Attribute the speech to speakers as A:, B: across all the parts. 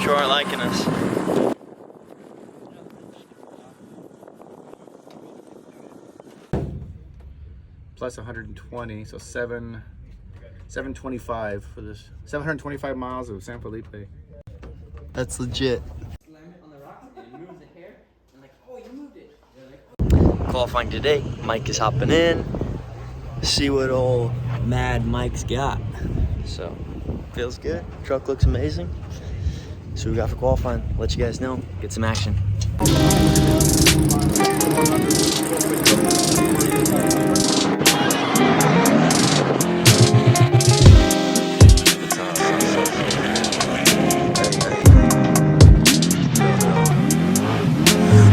A: sure aren't liking us.
B: Plus 120, so 725 for this. 725 miles of San Felipe.
A: That's legit. Qualifying today, Mike is hopping in. See what old Mad Mike's got. So, feels good. Truck looks amazing. So we got for qualifying. Let you guys know. Get some action.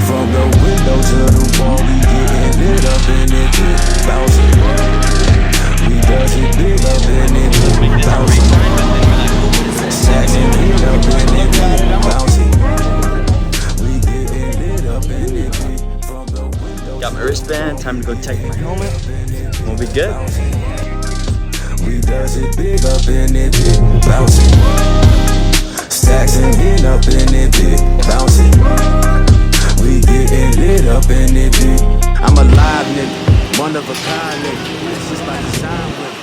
C: From the window to the wall, we getting lit up in it, bouncing. We does it big up in it, bouncing. Saxing lit up in it, bouncing. We getting lit up in it, from the window.
A: Got my wristband. Time to go take my helmet. We'll be good.
C: We does it big up in it, bouncing. Saxing lit up in it, bouncing. We getting lit up in it, I'm a live nigga, one of a kind nigga. This is my design with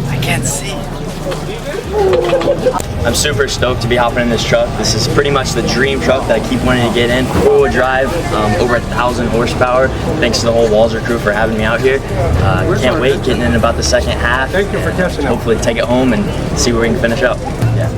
A: I can't see. I'm super stoked to be hopping in this truck. This is pretty much the dream truck that I keep wanting to get in. Four-wheel drive, over 1,000 horsepower. Thanks to the whole Walser crew for having me out here. Can't wait, getting in about the second half.
B: Thank you for catching up.
A: Hopefully take it home and see where we can finish up. Yeah.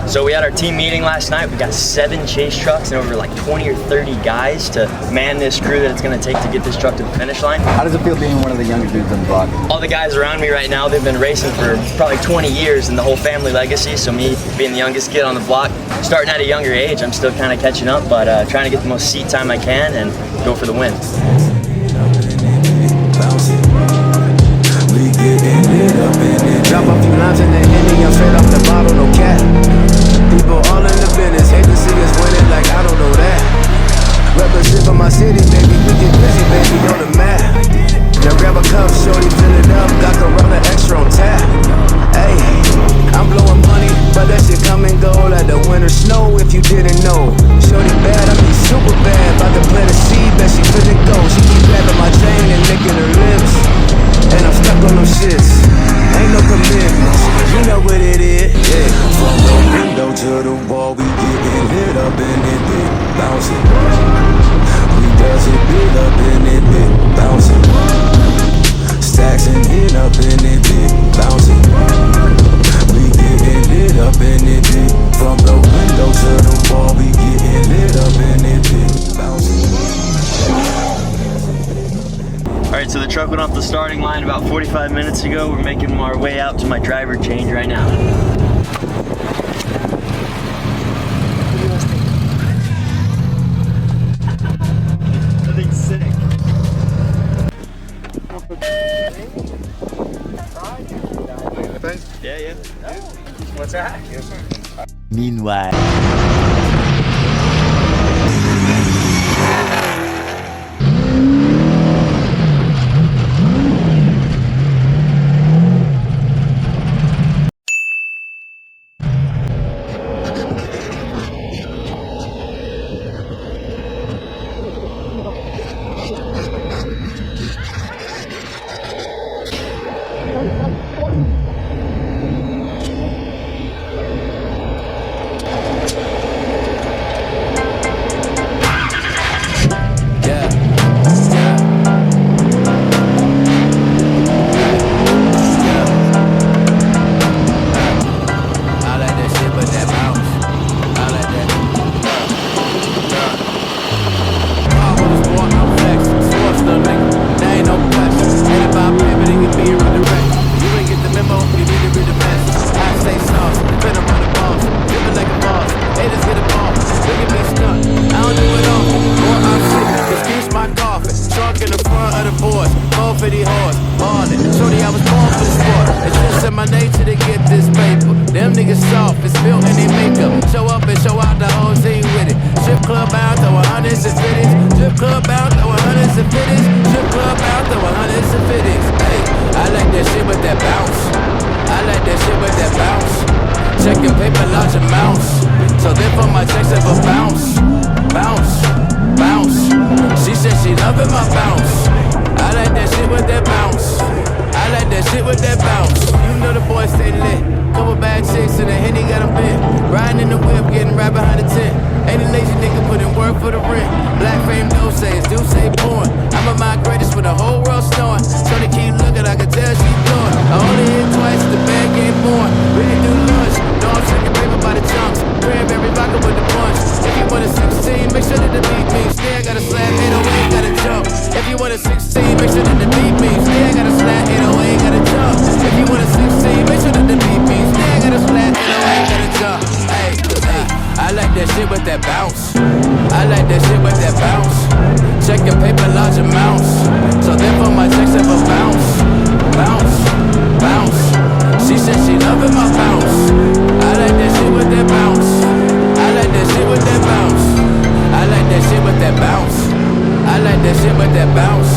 A: So we had our team meeting last night. We got 7 chase trucks and over like 20 or 30 guys to man this crew that it's gonna take to get this truck to the finish line.
D: How does it feel being one of the younger dudes on the block?
A: All the guys around me right now, they've been racing for probably 20 years and the whole family legacy. So me being the youngest kid on the block, starting at a younger age, I'm still kind of catching up, but trying to get the most seat time I can and go for the win.
C: We getting lit up in it. Drop a few lines in the Henny, I'm straight off the bottle, no cap. People all in the business, hate to see us winning like I don't know that. Represent for my city, baby, we get busy, baby, on the map. Now grab a cup, shorty, fill it up, got Corona extra on tap. Hey, I'm blowing money, but that shit come and go like the winter snow if you didn't know. Shorty bad, I mean super bad, about to plant a seed, bet she finna go. She keep grabbing my chain and licking her lips, and I'm stuck on them shits. Ain't no commitments, you know what it is, yeah. From the window to the wall, we getting lit up in it, bouncing. We does it big up in it, bouncing. Stacks and lit up in it, bouncing. We getting lit up in it, from the window to the wall, we getting lit up in it, bouncing.
A: Alright, so the truck went off the starting line about 45 minutes ago. We're making our way out to my driver change right now. That thing's sick. Yeah.
B: What's that?
A: Meanwhile.
C: Strip club bound, throw hundreds and fifties. Strip club bound, throw hundreds and fifties. Strip club bound, throw hundreds and fifties. Hey, I like that shit with that bounce. I like that shit with that bounce. Checking paper, large amounts. So therefore my checks ever bounce. Bounce, bounce. She said she loving my bounce. I like that shit with that bounce. I like that shit with that bounce. You know the boy stay lit. Couple bad chicks and a Henny got him bent. Riding in the whip, getting right behind the tent. Ain't a lazy nigga putting work for the rent. Black frame do say born. I'm a my greatest when the whole world snoring. So they keep looking, I can tell she blowing. I only hit twice, the bag ain't born. Really do lunch, no I'm checking paper by the chunks. Cranberry vodka with the punch. If you want a 16, make sure that the beat means. Stay, I got a slap, 808, gotta jump. If you want a 16, make sure that the beat means. Stay, I got a slap, 808, gotta jump. If you want a 16, make sure that the beat means. Stay, I got a slap, 808, gotta jump. Hey, hey, I like that shit with that bounce. I like that shit with that bounce. Checking paper, large amounts. So therefore my checks ever bounce. Bounce, bounce. She said she loving my bounce. I like that shit with that bounce. I like that shit with that bounce. I like that shit with that bounce. I like that shit with that bounce.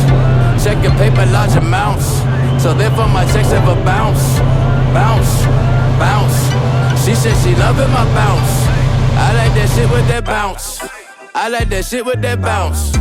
C: Checking paper, large amounts. So therefore my checks ever bounce. Bounce, bounce. She said she loving my bounce. I like that shit with that bounce. I like that shit with that bounce.